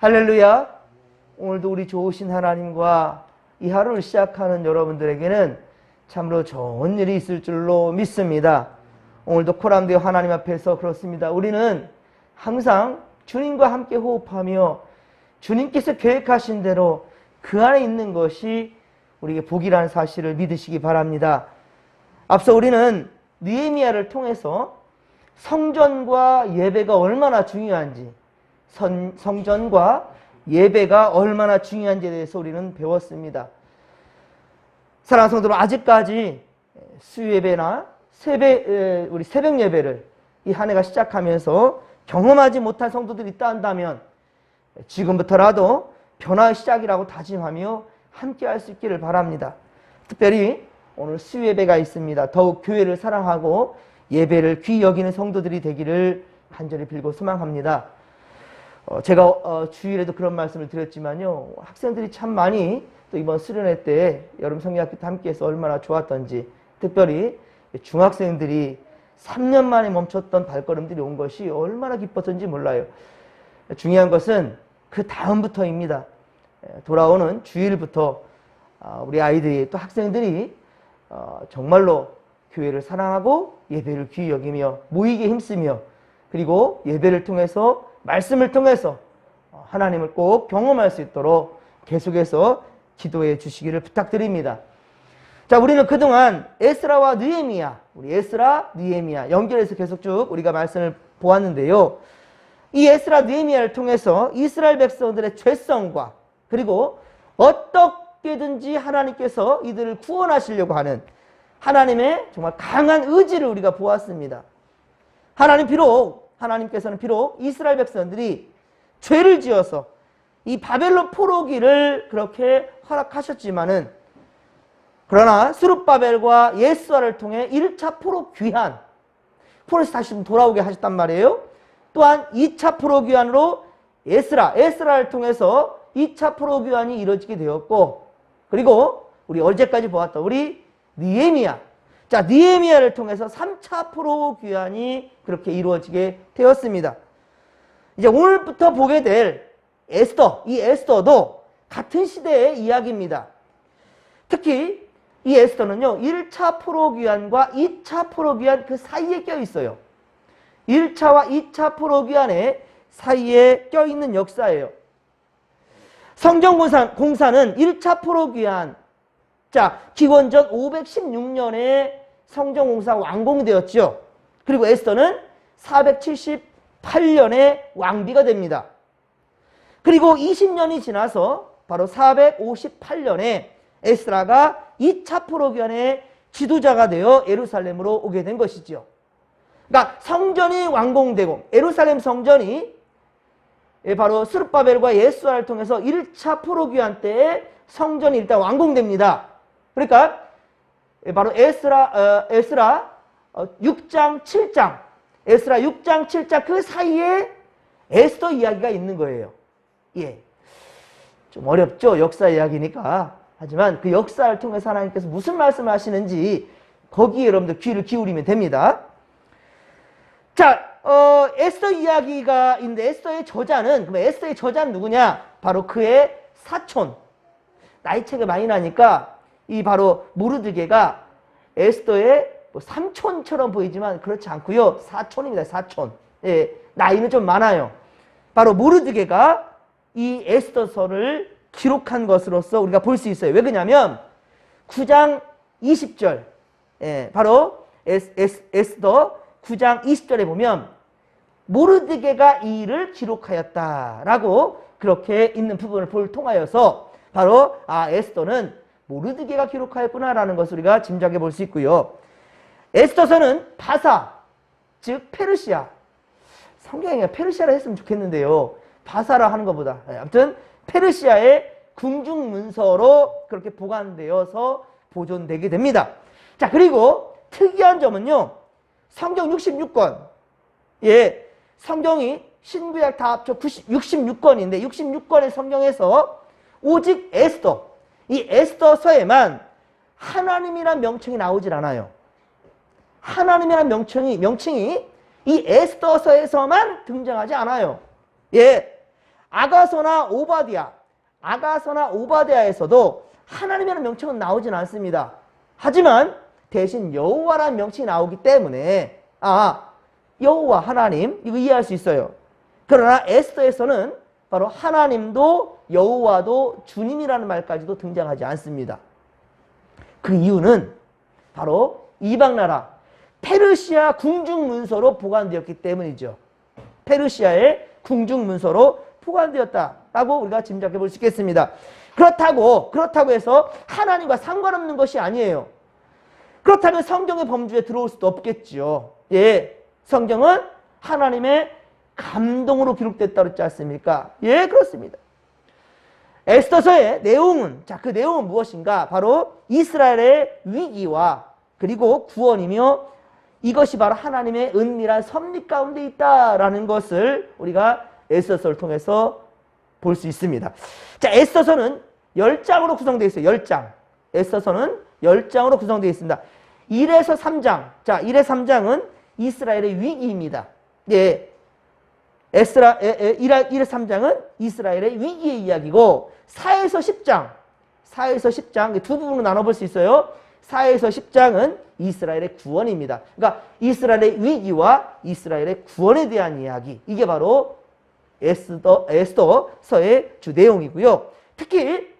할렐루야. 오늘도 우리 좋으신 하나님과 이 하루를 시작하는 여러분들에게는 참으로 좋은 일이 있을 줄로 믿습니다. 오늘도 코람되어 하나님 앞에서 그렇습니다. 우리는 항상 주님과 함께 호흡하며 주님께서 계획하신 대로 그 안에 있는 것이 우리에게 복이라는 사실을 믿으시기 바랍니다. 앞서 우리는 느헤미야를 통해서 성전과 예배가 얼마나 중요한지, 성전과 예배가 얼마나 중요한지에 대해서 우리는 배웠습니다. 사랑하는 성도들, 아직까지 수요예배나 우리 새벽 예배를 이 한 해가 시작하면서 경험하지 못한 성도들이 있다 한다면 지금부터라도 변화의 시작이라고 다짐하며 함께 할 수 있기를 바랍니다. 특별히 오늘 수요예배가 있습니다. 더욱 교회를 사랑하고 예배를 귀히 여기는 성도들이 되기를 간절히 빌고 소망합니다. 제가 주일에도 그런 말씀을 드렸지만요, 학생들이 참 많이 또 이번 수련회 때 여름 성경학교 때 함께해서 얼마나 좋았던지, 특별히 중학생들이 3년 만에 멈췄던 발걸음들이 온 것이 얼마나 기뻤던지 몰라요. 중요한 것은 그 다음부터입니다. 돌아오는 주일부터 우리 아이들이 또 학생들이 정말로 교회를 사랑하고 예배를 귀히 여기며 모이게 힘쓰며, 그리고 예배를 통해서 말씀을 통해서 하나님을 꼭 경험할 수 있도록 계속해서 기도해 주시기를 부탁드립니다. 자, 우리는 그동안 에스라와 느헤미야, 우리 에스라, 느헤미야 연결해서 계속 쭉 우리가 말씀을 보았는데요. 이 에스라, 느헤미야를 통해서 이스라엘 백성들의 죄성과 그리고 어떻게든지 하나님께서 이들을 구원하시려고 하는 하나님의 정말 강한 의지를 우리가 보았습니다. 하나님께서는 비록 이스라엘 백성들이 죄를 지어서 이 바벨론 포로기를 그렇게 허락하셨지만은, 그러나 스룹바벨과 예수아를 통해 1차 포로 귀환, 포로에서 다시 돌아오게 하셨단 말이에요. 또한 2차 포로 귀환으로 에스라를 통해서 2차 포로 귀환이 이루어지게 되었고, 그리고 우리 어제까지 보았던 우리 느헤미야, 자, 느헤미야를 통해서 3차 포로 귀환이 그렇게 이루어지게 되었습니다. 이제 오늘부터 보게 될 이 에스더도 같은 시대의 이야기입니다. 특히 이 에스더는요, 1차 포로 귀환과 2차 포로 귀환 그 사이에 껴 있어요. 1차와 2차 포로 귀환의 사이에 껴 있는 역사예요. 성전 공사는 1차 포로 귀환, 자, 기원전 516년에 성전 공사가 완공되었죠. 그리고 에스더는 478년에 왕비가 됩니다. 그리고 20년이 지나서 바로 458년에 에스라가 2차 포로 귀환의 지도자가 되어 예루살렘으로 오게 된 것이죠. 그러니까 성전이 완공되고 예루살렘 성전이 바로 스룹바벨과 예수아를 통해서 1차 포로 귀환 때에 성전이 일단 완공됩니다. 그러니까 바로 에스라 6장, 7장, 에스라 6장, 7장 그 사이에 에스더 이야기가 있는 거예요. 예, 좀 어렵죠, 역사 이야기니까. 하지만 그 역사를 통해서 하나님께서 무슨 말씀을 하시는지 거기에 여러분들 귀를 기울이면 됩니다. 자, 에스더 이야기가 있는데 에스더의 저자는, 그럼 에스더의 저자는 누구냐? 바로 그의 사촌. 나이 차이가 많이 나니까 이 바로 모르드게가 에스더의 삼촌처럼 보이지만 그렇지 않고요, 사촌입니다. 사촌. 예, 나이는 좀 많아요. 바로 모르드게가 이 에스더서를 기록한 것으로서 우리가 볼 수 있어요. 왜 그러냐면 9장 20절, 예, 바로 에스더 9장 20절에 보면 모르드게가 이 일을 기록하였다라고 그렇게 있는 부분을 통하여서 바로 에스더는 모르드게가 기록하였구나라는 것을 우리가 짐작해 볼 수 있고요. 에스더서는 바사, 즉 페르시아, 성경에 페르시아라 했으면 좋겠는데요, 바사라 하는 것보다 아무튼 페르시아의 궁중문서로 그렇게 보관되어서 보존되게 됩니다. 자, 그리고 특이한 점은요, 성경 66권, 예, 성경이 신구약 다 합쳐 66권인데 66권의 성경에서 오직 에스더, 이 에스더서에만 하나님이란 명칭이 나오질 않아요. 하나님이란 명칭이 이 에스더서에서만 등장하지 않아요. 예, 아가서나 오바댜에서도 하나님이라는 명칭은 나오진 않습니다. 하지만 대신 여호와라는 명칭이 나오기 때문에 여호와 하나님 이거 이해할 수 있어요. 그러나 에스더에서는 바로 하나님도 여호와도 주님이라는 말까지도 등장하지 않습니다. 그 이유는 바로 이방나라 페르시아 궁중문서로 보관되었기 때문이죠. 페르시아의 궁중문서로 보관되었다라고 우리가 짐작해 볼 수 있겠습니다. 그렇다고 해서 하나님과 상관없는 것이 아니에요. 그렇다면 성경의 범주에 들어올 수도 없겠지요. 예, 성경은 하나님의 감동으로 기록됐다고 했지 않습니까? 예, 그렇습니다. 에스더서의 내용은, 그 내용은 무엇인가? 바로 이스라엘의 위기와 그리고 구원이며 이것이 바로 하나님의 은밀한 섭리 가운데 있다라는 것을 우리가 에스더서를 통해서 볼 수 있습니다. 자, 에스더서는 10장으로 구성되어 있어요. 10장. 에스더서는 10장으로 구성되어 있습니다. 1에서 3장. 자, 1에서 3장은 이스라엘의 위기입니다. 예. 1에서 3장은 이스라엘의 위기의 이야기고 4에서 10장 두 부분으로 나눠볼 수 있어요. 4에서 10장은 이스라엘의 구원입니다. 그러니까 이스라엘의 위기와 이스라엘의 구원에 대한 이야기. 이게 바로 에스더서의 주 내용이고요. 특히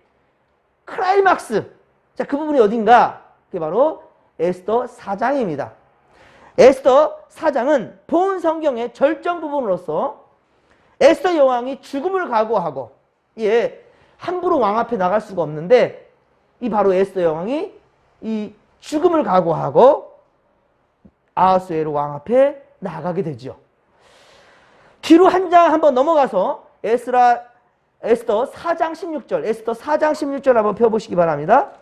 클라이막스. 자, 그 부분이 어딘가? 그게 바로 에스더 4장입니다. 에스더 4장은 본 성경의 절정 부분으로서 에스더 여왕이 죽음을 각오하고 함부로 왕 앞에 나갈 수가 없는데 이 바로 에스더 여왕이 이 죽음을 각오하고 아하수에로 왕 앞에 나가게 되죠. 뒤로 한 장 한번 넘어가서 에스더 4장 16절 에스더 4장 16절 한번 펴보시기 바랍니다.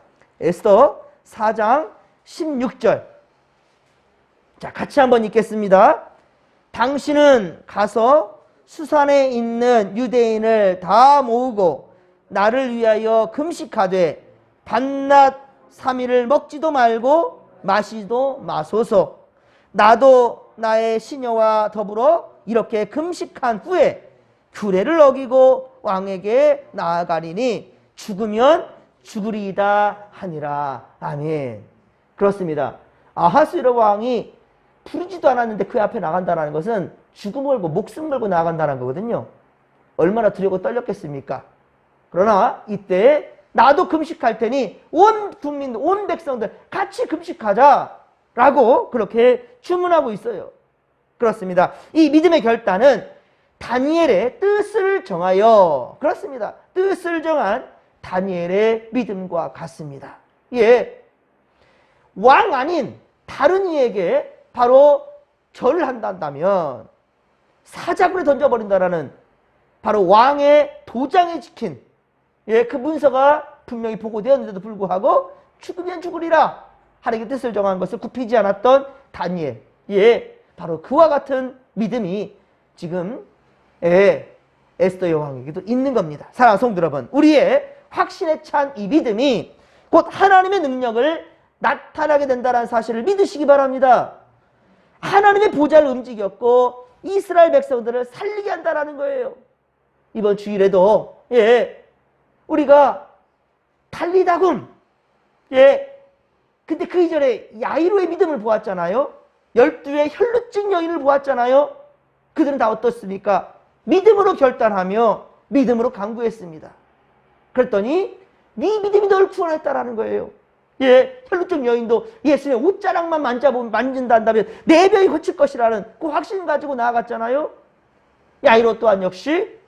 에스더 4장 16절 자, 같이 한번 읽겠습니다. 당신은 가서 수산에 있는 유대인을 다 모으고 나를 위하여 금식하되 밤낮 3일을 먹지도 말고 마시도 마소서. 나도 나의 시녀와 더불어 이렇게 금식한 후에 규례를 어기고 왕에게 나아가리니 죽으면 죽으리이다 하니라. 아멘. 그렇습니다. 아하스웨로 왕이 부르지도 않았는데 그 앞에 나간다는 것은 죽음 걸고 목숨 걸고 나간다는 거거든요. 얼마나 두렵고 떨렸겠습니까? 그러나 이때 나도 금식할 테니 온 국민, 온 백성들 같이 금식하자라고 그렇게 주문하고 있어요. 그렇습니다. 이 믿음의 결단은 다니엘의 뜻을 정하여 그렇습니다. 뜻을 정한 다니엘의 믿음과 같습니다. 예, 왕 아닌 다른 이에게 바로 절을 한다면 사자굴에 던져버린다라는 바로 왕의 도장에 찍힌 그 문서가 분명히 보고되었는데도 불구하고 죽으면 죽으리라 하나님의 뜻을 정한 것을 굽히지 않았던 다니엘. 바로 그와 같은 믿음이 지금 에스더 여왕에게도 있는 겁니다. 사랑하는 성도 여러분, 우리의 확신에 찬 이 믿음이 곧 하나님의 능력을 나타나게 된다는 사실을 믿으시기 바랍니다. 하나님의 보좌를 움직였고 이스라엘 백성들을 살리게 한다는 거예요. 이번 주일에도 우리가 달리다금 근데 그 이전에 야이로의 믿음을 보았잖아요. 12의 혈루증 여인을 보았잖아요. 그들은 다 어떻습니까? 믿음으로 결단하며 믿음으로 간구했습니다. 그랬더니 네 믿음이 널 구원했다라는 거예요. 혈루증 여인도 예수님의 옷자락만 만진다면 내 병이 고칠 것이라는 그 확신 가지고 나아갔잖아요. 야이로 또한 역시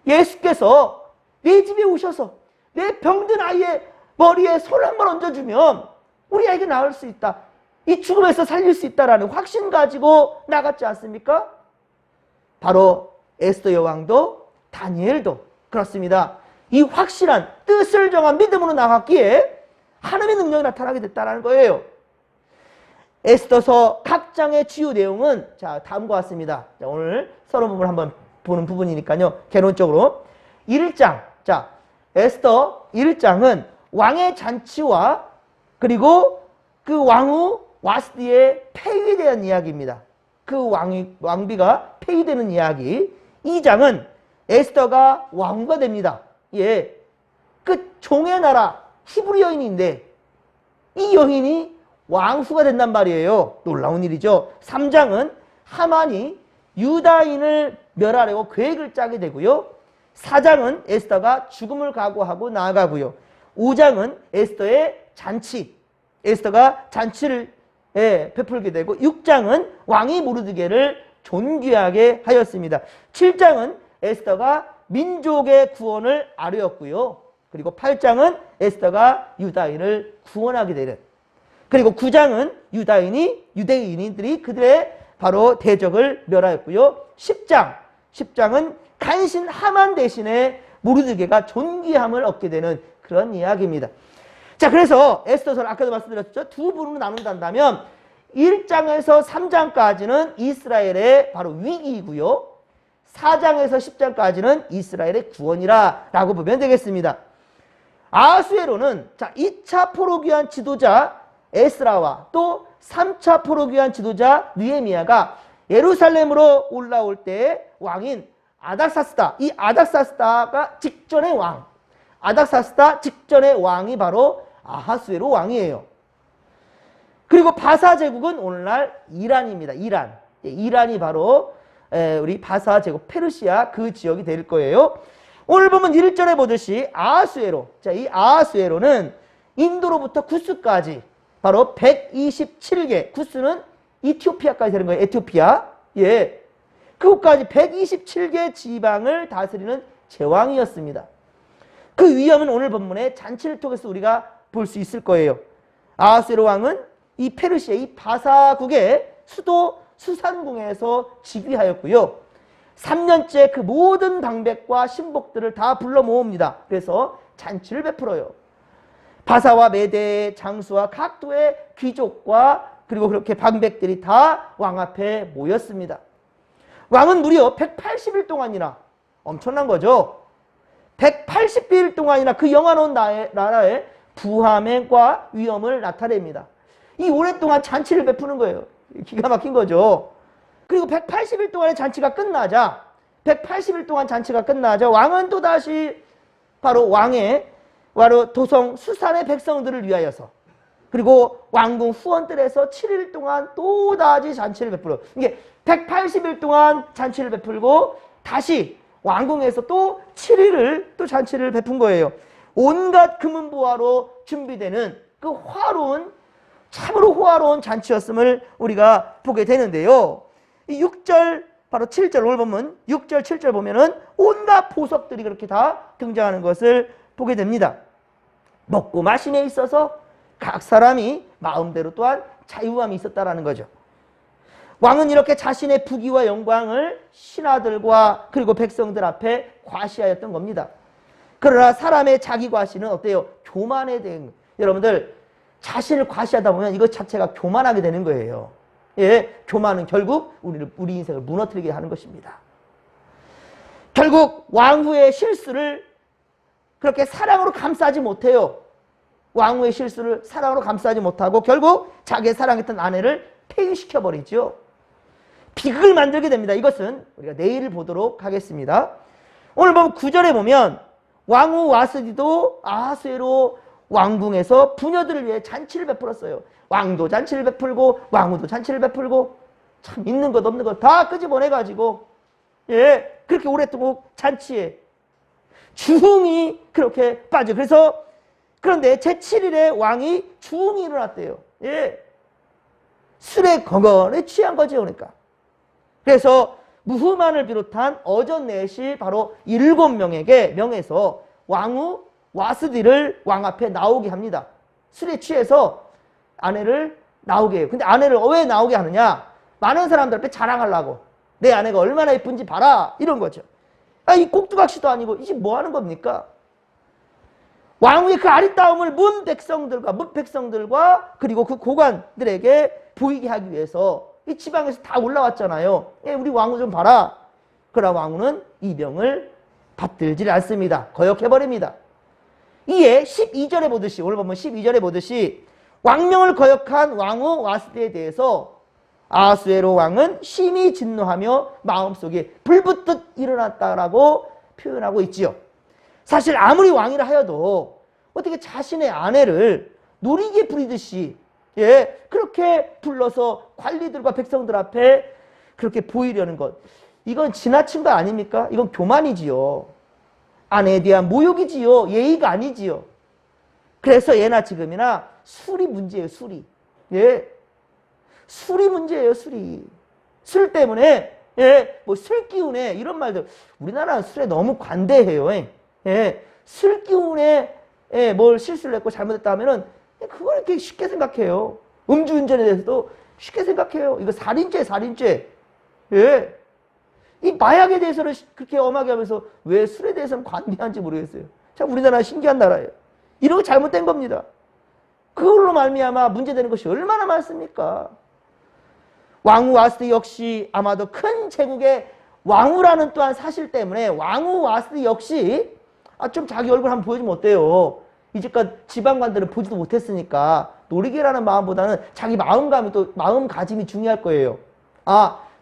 예수께서 내 집에 오셔서 내 병든 아이의 머리에 손 한 번 얹어주면 우리 아이가 나을 수 있다. 이 죽음에서 살릴 수 있다라는 확신 가지고 나갔지 않습니까? 바로 에스더 여왕도 다니엘도 그렇습니다. 이 확실한 뜻을 정한 믿음으로 나갔기에 하나님의 능력이 나타나게 됐다는 거예요. 에스더서 각 장의 주요 내용은 다음과 같습니다. 오늘 서론 부분을 한번 보는 부분이니까요. 개론적으로 1장. 에스더 1장은 왕의 잔치와 그리고 그 왕후 와스디의 폐위에 대한 이야기입니다. 그 왕비가 폐위되는 이야기. 2장은 에스더가 왕후가 됩니다. 예. 그 종의 나라 히브리 여인인데 이 여인이 왕후가 된단 말이에요. 놀라운 일이죠. 3장은 하만이 유다인을 멸하려고 계획을 짜게 되고요. 4장은 에스더가 죽음을 각오하고 나아가고요. 5장은 에스더의 잔치, 에스더가 잔치를 베풀게 되고 6장은 왕이 모르드게를 존귀하게 하였습니다. 7장은 에스더가 민족의 구원을 아뢰었고요. 그리고 8장은 에스더가 유다인을 구원하게 되는, 그리고 9장은 유대인들이 그들의 바로 대적을 멸하였고요. 10장은 간신 하만 대신에 모르드게가 존귀함을 얻게 되는 그런 이야기입니다. 자, 그래서 에스더서를 아까도 말씀드렸죠. 두 부분으로 나눈다면 1장에서 3장까지는 이스라엘의 바로 위기이고요. 4장에서 10장까지는 이스라엘의 구원이라 라고 보면 되겠습니다. 아하수에로는 자, 2차 포로기한 지도자 에스라와 또 3차 포로기한 지도자 느헤미야가 예루살렘으로 올라올 때 왕인 아닥사스다, 이 아닥사스다가 직전의 왕, 아닥사스다 직전의 왕이 바로 아하수에로 왕이에요. 그리고 바사 제국은 오늘날 이란입니다. 이란이 바로 우리 바사 제국, 페르시아 그 지역이 될 거예요. 오늘 보면 1절에 보듯이 아하수에로, 자, 이 아하수에로는 인도로부터 구스까지 바로 127개, 구스는 이티오피아까지 되는 거예요. 에티오피아. 예. 그곳까지 127개 지방을 다스리는 제왕이었습니다. 그 위엄은 오늘 본문의 잔치를 통해서 우리가 볼 수 있을 거예요. 아하수에로 왕은 이 페르시아, 이 바사국의 수도 수산궁에서 즉위하였고요. 3년째 그 모든 방백과 신복들을 다 불러 모읍니다. 그래서 잔치를 베풀어요. 바사와 메대, 장수와 각도의 귀족과 그리고 그렇게 방백들이 다 왕 앞에 모였습니다. 왕은 무려 180일 동안이나, 엄청난 거죠. 180일 동안이나 그 영화로운 나라의 부함과 위엄을 나타냅니다. 이 오랫동안 잔치를 베푸는 거예요. 기가 막힌 거죠. 그리고 180일 동안의 잔치가 끝나자, 180일 동안 잔치가 끝나자 왕은 또다시 바로 바로 도성 수산의 백성들을 위하여서, 그리고 왕궁 후원들에서 7일 동안 또다시 잔치를 베풀어. 이게 180일 동안 잔치를 베풀고 다시 왕궁에서 또 7일을 또 잔치를 베푼 거예요. 온갖 금은보화로 준비되는 그 참으로 호화로운 잔치였음을 우리가 보게 되는데요. 이 6절, 바로 7절, 오늘 보면 6절, 7절 보면은 온갖 보석들이 그렇게 다 등장하는 것을 보게 됩니다. 먹고 마심에 있어서 각 사람이 마음대로 또한 자유함이 있었다라는 거죠. 왕은 이렇게 자신의 부귀와 영광을 신하들과 그리고 백성들 앞에 과시하였던 겁니다. 그러나 사람의 자기 과시는 어때요? 교만에 대한, 여러분들 자신을 과시하다 보면 이것 자체가 교만하게 되는 거예요. 예, 교만은 결국 우리 인생을 무너뜨리게 하는 것입니다. 결국 왕후의 실수를 그렇게 사랑으로 감싸지 못해요. 왕후의 실수를 사랑으로 감싸지 못하고 결국 자기의 사랑했던 아내를 폐위시켜버리죠. 비극을 만들게 됩니다. 이것은 우리가 내일 보도록 하겠습니다. 오늘 보면 9절에 보면 왕후 와스디도 아하수에로 왕궁에서 부녀들을 위해 잔치를 베풀었어요. 왕도 잔치를 베풀고 왕후도 잔치를 베풀고, 참 있는 것 없는 것 다 끄집어내가지고, 예, 그렇게 오랫동안 잔치에 주흥이 그렇게 빠져. 그런데 제7일에 왕이 주흥이 일어났대요. 예, 술에 거건에 취한 거지. 그러니까 그래서 무흐만을 비롯한 어전 넷이 바로 7명에게 명해서 왕후 와스디를 왕 앞에 나오게 합니다. 술에 취해서 아내를 나오게 해요. 근데 아내를 왜 나오게 하느냐? 많은 사람들 앞에 자랑하려고. 내 아내가 얼마나 예쁜지 봐라, 이런 거죠. 이 꼭두각시도 아니고 이게 뭐 하는 겁니까? 왕후의 그 아리따움을 문 백성들과 그리고 그 고관들에게 보이게 하기 위해서 이 지방에서 다 올라왔잖아요. 우리 왕후 좀 봐라. 그러나 왕후는 이 명을 받들지 않습니다. 거역해버립니다. 이에 12절에 보듯이, 오늘 보면 12절에 보듯이 왕명을 거역한 왕후 와스디에 대해서 아하수에로 왕은 심히 진노하며 마음속에 불붙듯 일어났다라고 표현하고 있지요. 사실 아무리 왕이라 하여도 어떻게 자신의 아내를 놀이개 부리듯이 그렇게 불러서 관리들과 백성들 앞에 그렇게 보이려는 것, 이건 지나친 거 아닙니까? 이건 교만이지요. 아내에 대한 모욕이지요. 예의가 아니지요. 그래서 예나 지금이나 술이 문제예요. 술이. 술이 문제예요. 술이. 술 때문에 뭐 술 기운에 이런 말들, 우리나라는 술에 너무 관대해요. 술 기운에 뭘 실수를 했고 잘못했다 하면은 그걸 이렇게 쉽게 생각해요. 음주운전에 대해서도 쉽게 생각해요. 이거 살인죄. 이 마약에 대해서는 그렇게 엄하게 하면서 왜 술에 대해서는 관대한지 모르겠어요. 참 우리나라 신기한 나라예요. 이런 거 잘못된 겁니다. 그걸로 말미암아 문제되는 것이 얼마나 많습니까? 왕후 와스디 역시 아마도 큰 제국의 왕후라는 또한 사실 때문에 왕후 와스디 역시 좀 자기 얼굴 한번 보여주면 어때요? 이제껏 지방관들은 보지도 못했으니까 놀이개라는 마음보다는 자기 마음가짐이 중요할 거예요.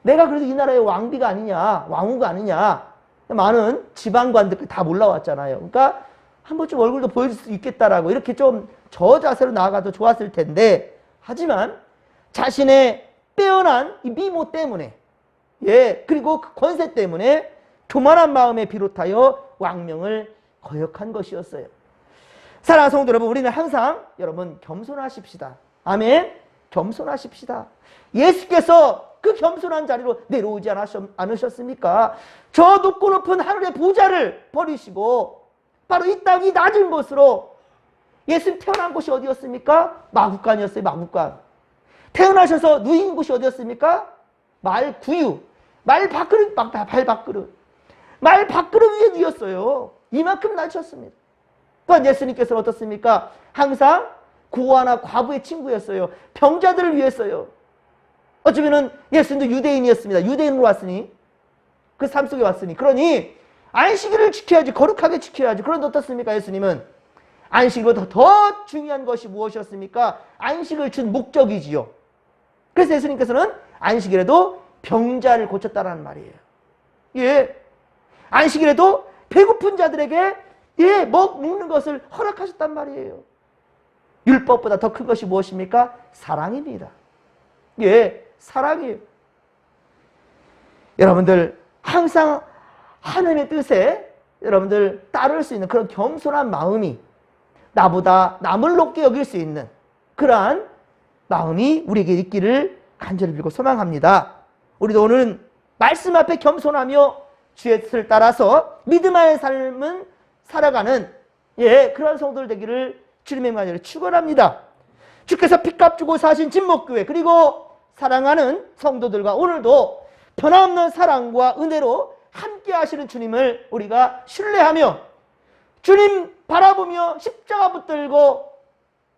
내가 그래도 이 나라의 왕비가 아니냐, 왕후가 아니냐, 많은 지방관들 다 몰라왔잖아요. 그러니까 한번 좀 얼굴도 보여줄 수 있겠다라고 이렇게 좀 저 자세로 나아가도 좋았을 텐데, 하지만 자신의 빼어난 이 미모 때문에, 그리고 그 권세 때문에 교만한 마음에 비롯하여 왕명을 거역한 것이었어요. 사랑하는 성도 여러분, 우리는 항상 여러분 겸손하십시다. 아멘. 겸손하십시다. 예수께서 그 겸손한 자리로 내려오지 않으셨습니까? 저 높고 높은 하늘의 보좌를 버리시고 바로 이 땅이 낮은 곳으로, 예수님 태어난 곳이 어디였습니까? 마구간이었어요. 마구간. 태어나셔서 누인 곳이 어디였습니까? 말구유. 발밥그릇 위에 누웠어요. 이만큼 낮으셨습니다. 또한 예수님께서는 어떻습니까? 항상 고아나 과부의 친구였어요. 병자들을 위했어요. 어쩌면은 예수님도 유대인이었습니다. 유대인으로 왔으니, 그 삶 속에 왔으니, 그러니 안식일을 지켜야지, 거룩하게 지켜야지. 그런데 어떻습니까? 예수님은 안식일보다 더 중요한 것이 무엇이었습니까? 안식을 준 목적이지요. 그래서 예수님께서는 안식일에도 병자를 고쳤다라는 말이에요. 안식일에도 배고픈 자들에게 먹는 것을 허락하셨단 말이에요. 율법보다 더 큰 것이 무엇입니까? 사랑입니다. 사랑이에요. 여러분들 항상 하나님의 뜻에 여러분들 따를 수 있는 그런 겸손한 마음이, 나보다 남을 높게 여길 수 있는 그러한 마음이 우리에게 있기를 간절히 빌고 소망합니다. 우리도 오늘은 말씀 앞에 겸손하며 주의 뜻을 따라서 믿음 안의 삶은 살아가는 그러한 성도들 되기를 주님의 만나를 축원합니다. 주께서 핏값 주고 사신 진목교회, 그리고 사랑하는 성도들과 오늘도 변함없는 사랑과 은혜로 함께 하시는 주님을 우리가 신뢰하며 주님 바라보며 십자가 붙들고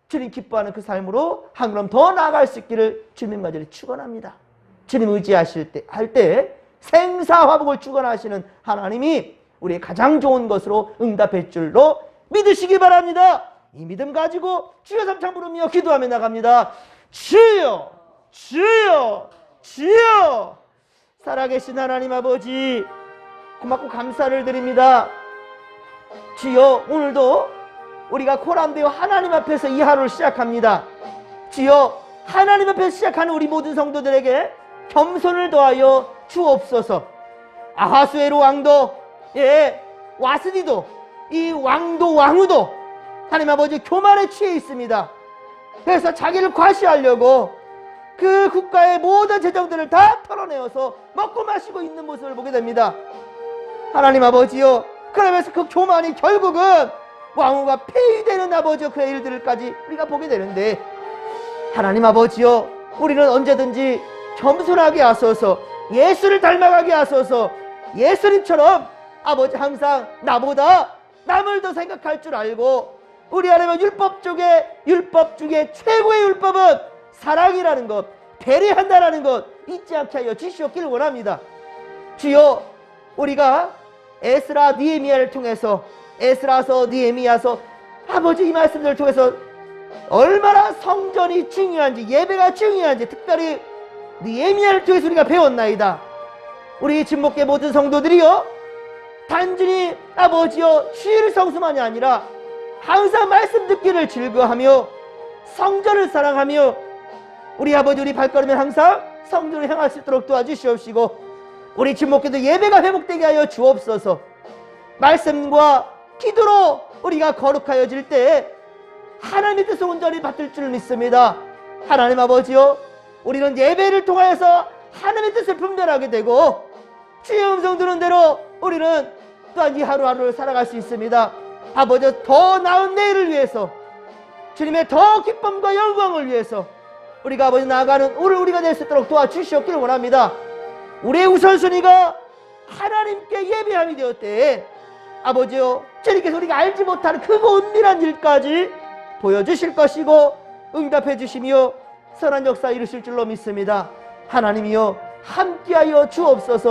주님 기뻐하는 그 삶으로 한 걸음 더 나아갈 수 있기를 주님 간절히 축원합니다. 주님 의지하실 때 생사화복을 축원하시는 하나님이 우리의 가장 좋은 것으로 응답할 줄로 믿으시기 바랍니다. 이 믿음 가지고 주여 삼창 부르며 기도하며 나갑니다. 주여, 주여, 주여. 살아계신 하나님 아버지, 고맙고 감사를 드립니다. 주여, 오늘도 우리가 코람되어 하나님 앞에서 이 하루를 시작합니다. 주여, 하나님 앞에서 시작하는 우리 모든 성도들에게 겸손을 더하여 주옵소서. 아하수에로 왕도, 와스디도, 이 왕도 왕후도 하나님 아버지 교만에 취해 있습니다. 그래서 자기를 과시하려고 그 국가의 모든 재정들을 다 털어내어서 먹고 마시고 있는 모습을 보게 됩니다. 하나님 아버지요, 그러면서 그 교만이 결국은 왕후가 폐위되는 아버지요, 그 일들까지 우리가 보게 되는데, 하나님 아버지요, 우리는 언제든지 겸손하게 하소서, 예수를 닮아가게 하소서. 예수님처럼 아버지 항상 나보다 남을 더 생각할 줄 알고, 우리 하나님은 율법 중에 최고의 율법은 사랑이라는 것, 배려한다라는 것 잊지 않게 하여 주시옵기를 원합니다. 주여, 우리가 에스라 느헤미야를 통해서, 에스라서 느헤미야서 아버지 이 말씀들을 통해서 얼마나 성전이 중요한지, 예배가 중요한지 특별히 느헤미야를 통해서 우리가 배웠나이다. 우리 진목계 모든 성도들이요, 단순히 아버지여 주일 성수만이 아니라 항상 말씀 듣기를 즐거워하며 성전을 사랑하며 우리 아버지 우리 발걸음을 항상 성전을 향할 수 있도록 도와주시옵시고 우리 주목교도 예배가 회복되게 하여 주옵소서. 말씀과 기도로 우리가 거룩하여질 때 하나님의 뜻을 온전히 받을 줄 믿습니다. 하나님 아버지요, 우리는 예배를 통하여서 하나님의 뜻을 분별하게 되고 주의 음성 들은 대로 우리는 또한 이 하루하루를 살아갈 수 있습니다. 아버지, 더 나은 내일을 위해서, 주님의 더 기쁨과 영광을 위해서 우리가 아버지 나아가는 오늘 우리가 될 수 있도록 도와주시옵기를 원합니다. 우리의 우선순위가 하나님께 예배함이 되었을 때에 아버지요, 주님께서 우리가 알지 못하는 크고 은밀한 일까지 보여주실 것이고 응답해 주시며 선한 역사 이루실 줄로 믿습니다. 하나님이여 함께하여 주옵소서.